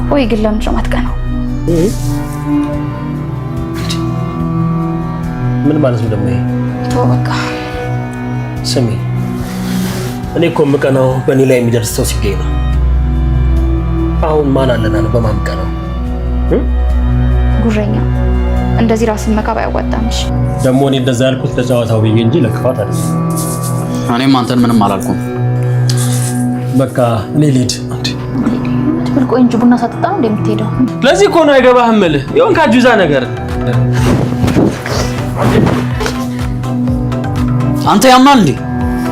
ቆይ ግን ለምን ጀማትከነው? ምን ማለት ነው ደግሞ ይሄ? ተው በቃ ስሚ፣ እኔ እኮ የምቀናው በእኔ ላይ የሚደርስ ሰው ሲገኝ ነው። አሁን ማን አለና ነው በማምቀናው? ጉረኛ እንደዚህ ራስን መካብ አያዋጣምሽ። ደግሞ እኔ እንደዛ ያልኩት ለጨዋታው ብዬ እንጂ ለክፋት አይደለም። እኔም አንተን ምንም አላልኩም። በቃ እኔ ልሂድ። ቆይ እንጂ ቡና ሳትጠጣ ነው እንደምትሄደው? ለዚህ እኮ ነው አይገባህም እልህ ይሁን ካጁዛ ነገር አንተ ያማል እንዴ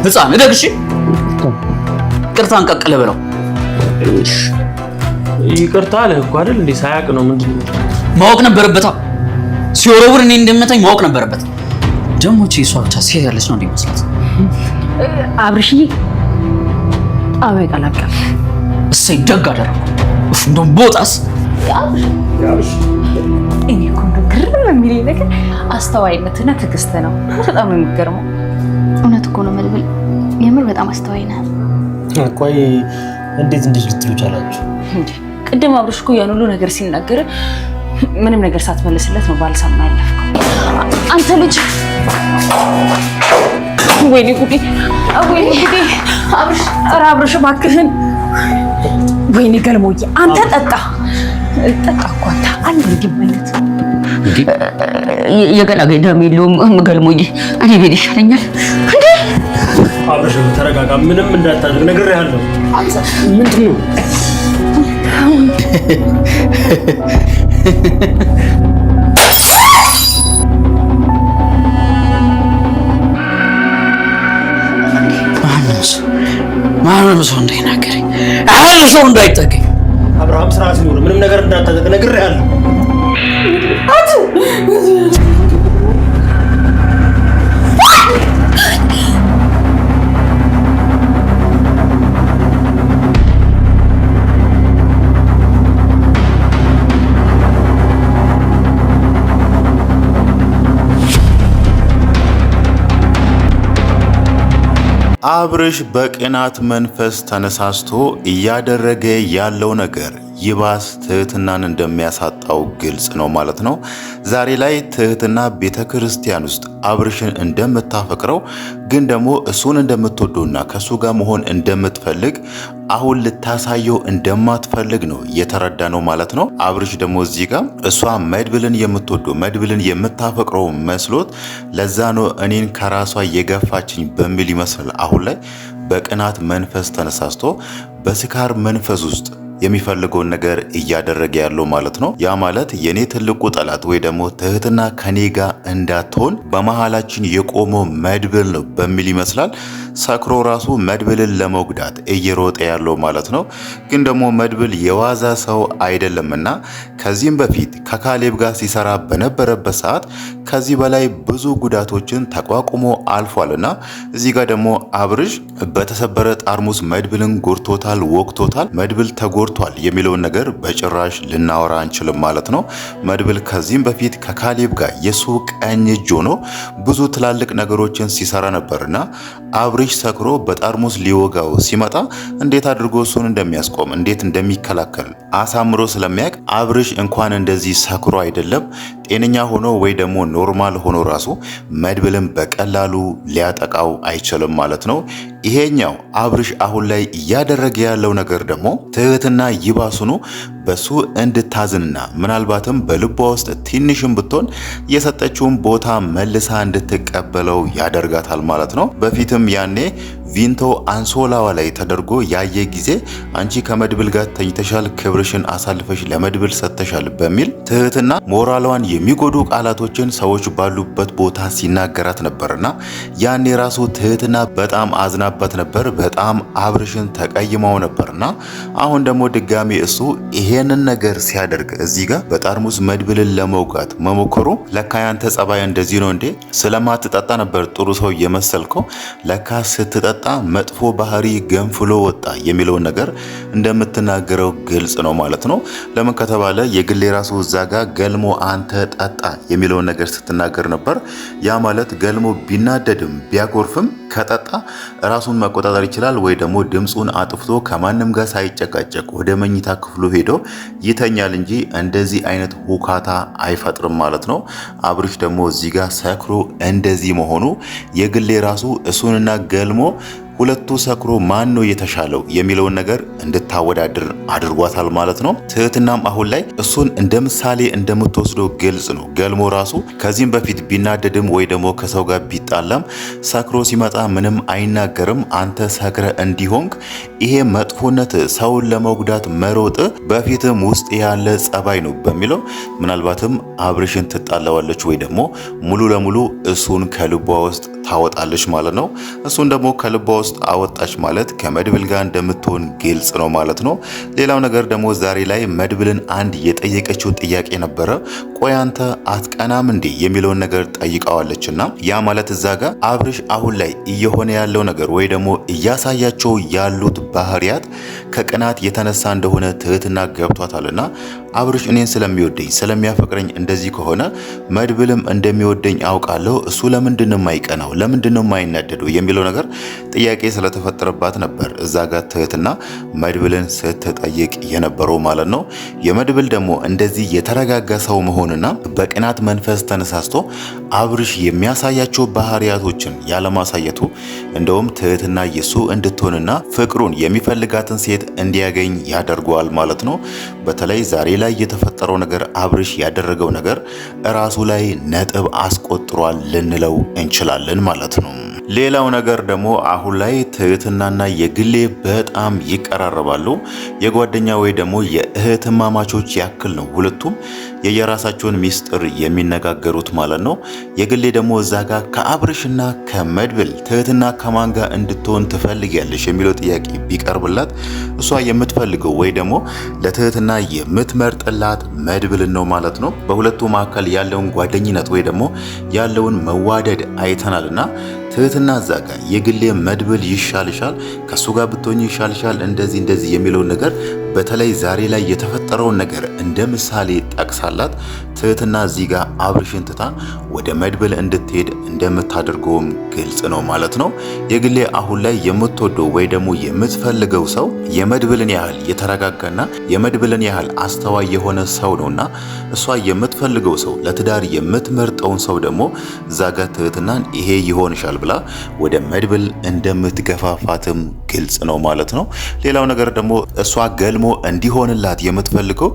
ህፃን እደግሽ ቅርታን ቀቀለ ብለው ይቅርታ አለ እኮ አይደል እንዴ? ሳያቅ ነው ምንድነው? ማወቅ ነበረበት። ሲወረውር እኔ እንደምመታኝ ማወቅ ነበረበት። ደግሞ እቺ እሷ ብቻ ሴት ያለች ነው እንደሚመስላት። አብርሽዬ አበይ ቀላቀል እሰይ ደግ አደረኩ። እንደውም ቦታስ ያብሽ እኔ እኮ እንደው ግርም የሚለኝ ነገር አስተዋይነትና ትዕግስት ነው። በጣም ነው የሚገርመው። እውነት እኮ ነው መድብል፣ የምር በጣም አስተዋይ ነህ። ቆይ እንዴት እንደዚህ ልትሉ ቻላችሁ? እንዴ ቅድም አብርሽ እኮ ያን ሁሉ ነገር ሲናገር ምንም ነገር ሳትመልስለት ነው ባልሰማ ያለፍከው። አንተ ልጅ ወይኔ ጉዴ፣ ወይኔ ጉዴ! አብርሽ ኧረ አብርሽ እባክህን! ወይኔ ገልሞዬ አንተ ጠጣ እኮ አንተ አንድ እንዲመለት የገላገኝ ደም የለውም ገልሞዬ፣ እኔ ቤት ይሻለኛል። እንዴ አብርሽ ተረጋጋ፣ ምንም እንዳታደርግ ነግሬሃለሁ። ምንድን ነው? ማንም ሰው እንዳይናገረኝ፣ አንድ ሰው እንዳይጠገኝ። አብርሃም ስርዓት ይኑር፣ ምንም ነገር እንዳታደርግ ነግሬሃለሁ። አብርሽ በቅናት መንፈስ ተነሳስቶ እያደረገ ያለው ነገር ይባስ ትህትናን እንደሚያሳጣው ግልጽ ነው ማለት ነው። ዛሬ ላይ ትህትና ቤተክርስቲያን ውስጥ አብርሽን እንደምታፈቅረው ግን ደግሞ እሱን እንደምትወደውና ከሱ ጋር መሆን እንደምትፈልግ አሁን ልታሳየው እንደማትፈልግ ነው የተረዳ ነው ማለት ነው። አብርሽ ደግሞ እዚህ ጋር እሷ መድብልን የምትወደው መድብልን የምታፈቅረው መስሎት ለዛ ነው እኔን ከራሷ የገፋችኝ በሚል ይመስላል አሁን ላይ በቅናት መንፈስ ተነሳስቶ በስካር መንፈስ ውስጥ የሚፈልገውን ነገር እያደረገ ያለው ማለት ነው። ያ ማለት የኔ ትልቁ ጠላት ወይ ደግሞ ትህትና ከኔ ጋር እንዳትሆን በመሃላችን የቆመው መድብል ነው በሚል ይመስላል ሰክሮ ራሱ መድብልን ለመጉዳት እየሮጠ ያለው ማለት ነው። ግን ደግሞ መድብል የዋዛ ሰው አይደለምና ከዚህም በፊት ከካሌብ ጋር ሲሰራ በነበረበት ሰዓት ከዚህ በላይ ብዙ ጉዳቶችን ተቋቁሞ አልፏልና እዚህ ጋር ደግሞ አብርሽ በተሰበረ ጠርሙስ መድብልን ጎድቶታል፣ ወቅቶታል። መድብል ተጎድቷል የሚለውን ነገር በጭራሽ ልናወራ አንችልም ማለት ነው። መድብል ከዚህም በፊት ከካሌብ ጋር የሱ ቀኝ እጅ ሆኖ ብዙ ትላልቅ ነገሮችን ሲሰራ ነበርና አብርሽ ሰክሮ በጠርሙስ ሊወጋው ሲመጣ እንዴት አድርጎ እሱን እንደሚያስቆም እንዴት እንደሚከላከል አሳምሮ ስለሚያውቅ አብርሽ እንኳን እንደዚህ ሰክሮ አይደለም ጤነኛ ሆኖ ወይ ደግሞ ኖርማል ሆኖ ራሱ መድብልን በቀላሉ ሊያጠቃው አይችልም ማለት ነው። ይሄኛው አብርሽ አሁን ላይ እያደረገ ያለው ነገር ደግሞ ትህትና ይባሱኑ በሱ እንድታዝንና ምናልባትም በልቧ ውስጥ ትንሽም ብትሆን የሰጠችውን ቦታ መልሳ እንድትቀበለው ያደርጋታል ማለት ነው። በፊትም ያኔ ቪንቶ አንሶላዋ ላይ ተደርጎ ያየ ጊዜ አንቺ ከመድብል ጋር ተኝተሻል፣ ክብርሽን አሳልፈሽ ለመድብል ሰጥተሻል በሚል ትህትና ሞራሏን የሚጎዱ ቃላቶችን ሰዎች ባሉበት ቦታ ሲናገራት ነበርና ያኔ ራሱ ትህትና በጣም አዝናበት ነበር፣ በጣም አብርሽን ተቀይማው ነበርና አሁን ደግሞ ድጋሚ እሱ ይሄንን ነገር ሲያደርግ እዚህ ጋር በጠርሙስ መድብልን ለመውጋት መሞከሩ ለካ ያንተ ጸባይ እንደዚህ ነው እንዴ? ስለማትጠጣ ነበር ጥሩ ሰው የመሰልከው፣ ለካ ስትጠጣ ከጠጣ መጥፎ ባህሪ ገንፍሎ ወጣ የሚለውን ነገር እንደምትናገረው ግልጽ ነው ማለት ነው። ለምን ከተባለ የግሌ ራሱ እዛ ጋር ገልሞ አንተ ጠጣ የሚለውን ነገር ስትናገር ነበር። ያ ማለት ገልሞ ቢናደድም ቢያኮርፍም ከጠጣ ራሱን መቆጣጠር ይችላል ወይ ደግሞ ድምፁን አጥፍቶ ከማንም ጋር ሳይጨቃጨቅ ወደ መኝታ ክፍሉ ሄዶ ይተኛል እንጂ እንደዚህ አይነት ሁካታ አይፈጥርም ማለት ነው። አብርሽ ደግሞ እዚህ ጋር ሰክሮ እንደዚህ መሆኑ የግሌ ራሱ እሱንና ገልሞ ሁለቱ ሰክሮ ማን ነው የተሻለው የሚለውን ነገር እንድታወዳድር አድርጓታል ማለት ነው። ትህትናም አሁን ላይ እሱን እንደ ምሳሌ እንደምትወስደው ግልጽ ነው። ገልሞ ራሱ ከዚህም በፊት ቢናደድም ወይ ደግሞ ከሰው ጋር ቢጣላም ሰክሮ ሲመጣ ምንም አይናገርም። አንተ ሰክረ እንዲሆንክ ይሄ መጥፎነት ሰውን ለመጉዳት መሮጥ በፊትም ውስጥ ያለ ጸባይ ነው በሚለው ምናልባትም አብርሽን ትጣላዋለች ወይ ደግሞ ሙሉ ለሙሉ እሱን ከልቧ ውስጥ ታወጣለች ማለት ነው። እሱን ደግሞ ከልቧ ውስጥ አወጣች ማለት ከመድብል ጋር እንደምትሆን ግልጽ ነው ማለት ነው። ሌላው ነገር ደግሞ ዛሬ ላይ መድብልን አንድ የጠየቀችው ጥያቄ ነበረ። ቆይ አንተ አትቀናም እንዴ የሚለውን ነገር ጠይቃዋለችና ያ ማለት እዛ ጋር አብርሽ አሁን ላይ እየሆነ ያለው ነገር ወይ ደግሞ እያሳያቸው ያሉት ባህሪያት ከቅናት የተነሳ እንደሆነ ትህትና ገብቷታልና አብርሽ እኔን ስለሚወደኝ ስለሚያፈቅረኝ እንደዚህ ከሆነ መድብልም እንደሚወደኝ አውቃለሁ። እሱ ለምንድን ነው የማይቀናው? ለምንድን ነው የማይናደደው የሚለው ነገር ጥያቄ ስለተፈጠረባት ነበር እዛ ጋር ትህትና መድብልን ስትጠይቅ የነበረው ማለት ነው። የመድብል ደግሞ እንደዚህ የተረጋጋ ሰው መሆንና በቅናት መንፈስ ተነሳስቶ አብርሽ የሚያሳያቸው ባህሪያቶችን ያለማሳየቱ እንደውም ትህትና የሱ እንድትሆንና ፍቅሩን የሚፈልጋትን ሴት እንዲያገኝ ያደርገዋል ማለት ነው። በተለይ ዛሬ ላይ የተፈጠረው ነገር አብርሽ ያደረገው ነገር ራሱ ላይ ነጥብ አስቆጥሯል ልንለው እንችላለን ማለት ነው። ሌላው ነገር ደግሞ አሁን ላይ ትህትናና የግሌ በጣም ይቀራረባሉ። የጓደኛ ወይ ደግሞ የእህትማማቾች ያክል ነው ሁለቱም የየራሳቸውን ሚስጥር የሚነጋገሩት ማለት ነው። የግሌ ደግሞ እዛ ጋር ከአብርሽና ከመድብል ትህትና ከማን ጋር እንድትሆን ትፈልጊያለሽ የሚለው ጥያቄ ቢቀርብላት እሷ የምትፈልገው ወይ ደግሞ ለትህትና የምትመርጥላት መድብልን ነው ማለት ነው። በሁለቱ መካከል ያለውን ጓደኝነት ወይ ደግሞ ያለውን መዋደድ አይተናልና ትህትና እዛ ጋር የግሌ መድብል ይሻልሻል፣ ከሱ ጋር ብትሆኝ ይሻልሻል፣ እንደዚህ የሚለውን ነገር በተለይ ዛሬ ላይ የተፈጠረውን ነገር እንደ ምሳሌ ጠቅሳላት ትህትና እዚህ ጋር አብርሽን ትታ ወደ መድብል እንድትሄድ እንደምታደርገውም ግልጽ ነው ማለት ነው። የግሌ አሁን ላይ የምትወደው ወይ ደግሞ የምትፈልገው ሰው የመድብልን ያህል የተረጋጋና የመድብልን ያህል አስተዋይ የሆነ ሰው ነውና እሷ የምትፈልገው ሰው ለትዳር የምትመርጠውን ሰው ደግሞ እዛ ጋር ትህትናን ይሄ ይሆንሻል ብላ ወደ መድብል እንደምትገፋፋትም ግልጽ ነው ማለት ነው። ሌላው ነገር ደግሞ እሷ ገልሞ እንዲሆንላት የምትፈልገው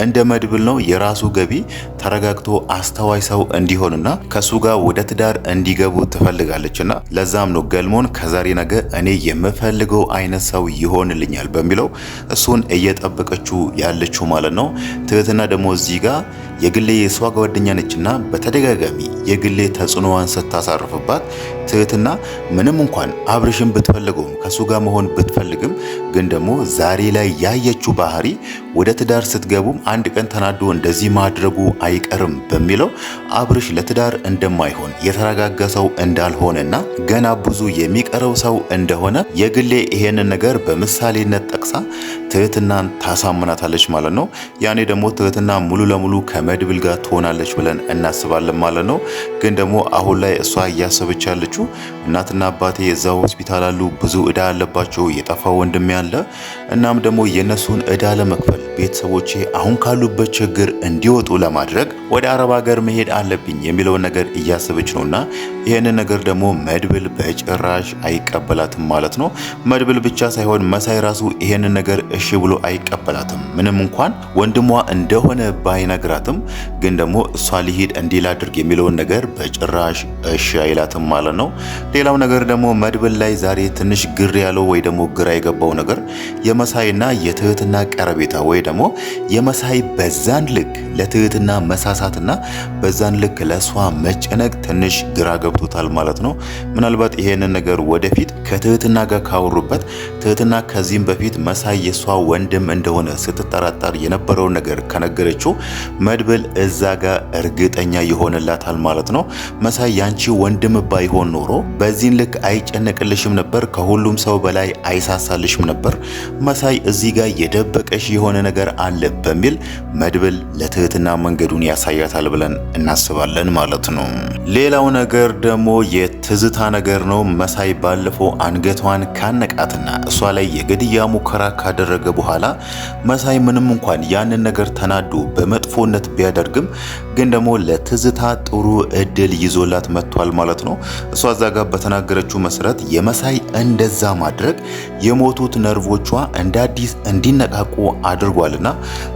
እንደ መድብል ነው። የራሱ ገቢ ተረጋግቶ አስተዋይ ሰው እንዲሆንና ከሱ ጋር ወደ ትዳር እንዲገቡ ትፈልጋለችና ለዛም ነው ገልሞን ከዛሬ ነገ እኔ የምፈልገው አይነት ሰው ይሆንልኛል በሚለው እሱን እየጠበቀችው ያለችው ማለት ነው። ትህትና ደግሞ እዚህ ጋር የግሌ የሷ ጓደኛ ነችና በተደጋጋሚ የግሌ ተጽዕኖዋን ስታሳርፍባት ትህትና ምንም እንኳን አብርሽን ብትፈልገውም ከሱ ጋር መሆን ብትፈልግም ግን ደግሞ ዛሬ ላይ ያየችው ባህሪ ወደ ትዳር ስትገቡም አንድ ቀን ተናዶ እንደዚህ ማድረጉ አይቀርም በሚለው አብርሽ ለትዳር እንደማይሆን የተረጋጋ ሰው እንዳልሆነና ገና ብዙ የሚቀረው ሰው እንደሆነ የግሌ ይሄንን ነገር በምሳሌነት ጠቅሳ ትህትናን ታሳምናታለች ማለት ነው። ያኔ ደግሞ ትህትና ሙሉ ለሙሉ ከመድብል ጋር ትሆናለች ብለን እናስባለን ማለት ነው። ግን ደግሞ አሁን ላይ እሷ እያሰበች ያለችው እናትና አባቴ እዛው ሆስፒታል አሉ፣ ብዙ እዳ አለባቸው፣ የጠፋ ወንድሜ አለ። እናም ደግሞ የነሱን እዳ ለመክፈል ቤተሰቦቼ አሁን ካሉበት ችግር እንዲወጡ ለማድረግ ወደ አረብ ሀገር መሄድ አለብኝ የሚለውን ነገር እያሰበች ነውና ይሄንን ነገር ደግሞ መድብል በጭራሽ አይቀበላትም ማለት ነው። መድብል ብቻ ሳይሆን መሳይ ራሱ ይሄንን ነገር እሺ ብሎ አይቀበላትም። ምንም እንኳን ወንድሟ እንደሆነ ባይነግራትም ግን ደግሞ እሷ ሊሄድ እንዲል አድርግ የሚለውን ነገር በጭራሽ እሺ አይላትም ማለት ነው። ሌላው ነገር ደግሞ መድብል ላይ ዛሬ ትንሽ ግር ያለው ወይ ደግሞ ግራ የገባው ነገር የመሳይና የትህትና ቀረቤታ ወይ ደግሞ የመሳይ በዛን ልክ ለትህትና መሳሳትና በዛን ልክ ለሷ መጨነቅ ትንሽ ግራ ገብቶታል ማለት ነው። ምናልባት ይሄንን ነገር ወደፊት ከትህትና ጋር ካወሩበት ትህትና ከዚህም በፊት መሳይ የሷ ወንድም እንደሆነ ስትጠራጠር የነበረውን ነገር ከነገረችው መድብል እዛ ጋር እርግጠኛ ይሆንላታል ማለት ነው። መሳይ ያንቺ ወንድም ባይሆን ኖሮ በዚህን ልክ አይጨነቅልሽም ነበር፣ ከሁሉም ሰው በላይ አይሳሳልሽም ነበር። መሳይ እዚህ ጋር የደበቀሽ የሆነ ነገር አለ በሚል መድብል ለትህትና መንገዱን ያሳያታል ብለን እናስባለን ማለት ነው። ሌላው ነገር ደግሞ የትዝታ ነገር ነው። መሳይ ባለፈው አንገቷን ካነቃትና እሷ ላይ የግድያ ሙከራ ካደረገ በኋላ መሳይ ምንም እንኳን ያንን ነገር ተናዶ በመጥፎነት ቢያደርግም ግን ደግሞ ለትዝታ ጥሩ እድል ይዞላት መጥቷል ማለት ነው። እሷ እዛ ጋር በተናገረችው መሰረት የመሳይ እንደዛ ማድረግ የሞቱት ነርቮቿ እንደ አዲስ እንዲነቃቁ አድርጓልና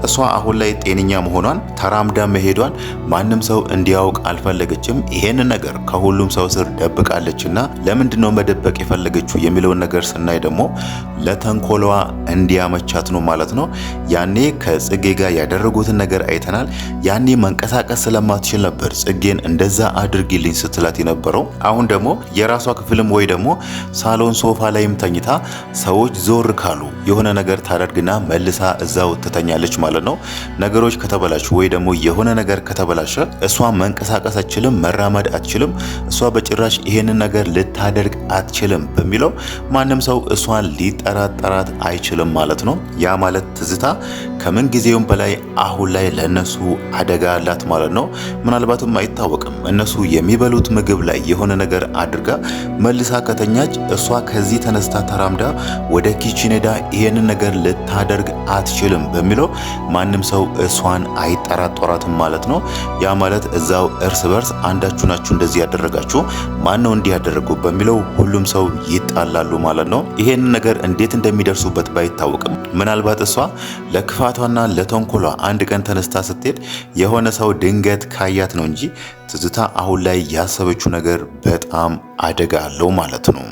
እሷ አሁን ላይ ጤነኛ መሆኗን ተራምዳ መሄዷን ማንም ሰው እንዲያውቅ አልፈለገችም። ይሄንን ነገር ከሁሉም ሰው ስር ደብቃለችና ለምንድነው መደበቅ የፈለገችው የሚለውን ነገር ስናይ ደግሞ ለተንኮሏ እንዲያመቻት ነው ማለት ነው። ያኔ ከጽጌ ጋር ያደረጉትን ነገር አይተናል። ያኔ መንቀሳቀስ ስለማትችል ነበር ጽጌን እንደዛ አድርጊልኝ ስትላት የነበረው። አሁን ደግሞ የራሷ ክፍልም ወይ ደግሞ ሳሎን ሶፋ ላይም ተኝታ ሰዎች ዞር ካሉ የሆነ ነገር ታደርግና መልሳ እዛው ትተኛለች ማለት ነው። ነገሮች ከተበላሹ ወይ ደግሞ የሆነ ነገር ከተበላሸ እሷ መንቀሳቀስ አትችልም፣ መራመድ አትችልም፣ እሷ በጭራሽ ይሄንን ነገር ልታደርግ አትችልም በሚለው ማንም ሰው እሷን ሊጠራጠራት አይችልም ማለት ነው። ያ ማለት ትዝታ ከምን ጊዜውም በላይ አሁን ላይ ለነሱ አደጋ አላት ማለት ነው። ምናልባትም አይታወቅም እነሱ የሚበሉት ምግብ ላይ የሆነ ነገር አድርጋ መልሳ ከተኛች እሷ ከዚህ ተነስታ ተራምዳ ወደ ኪችን ሄዳ ይሄንን ነገር ልታደርግ አትችልም በሚለው ማንም ሰው እሷን አይጠራጠራትም ማለት ነው። ያ ማለት እዛው እርስ በርስ አንዳችሁ ናችሁ እንደዚህ ያደረጋችሁ፣ ማን ነው እንዲህ ያደረገው በሚለው ሁሉም ሰው ይጣላሉ ማለት ነው። ይሄንን ነገር እንዴት እንደሚደርሱበት ባይታወቅም ምናልባት እሷ ለክፋቷና ለተንኮሏ አንድ ቀን ተነስታ ስትሄድ የሆነ ሰው ድንገት ካያት ነው እንጂ ትዝታ አሁን ላይ ያሰበችው ነገር በጣም አደጋ አለው ማለት ነው።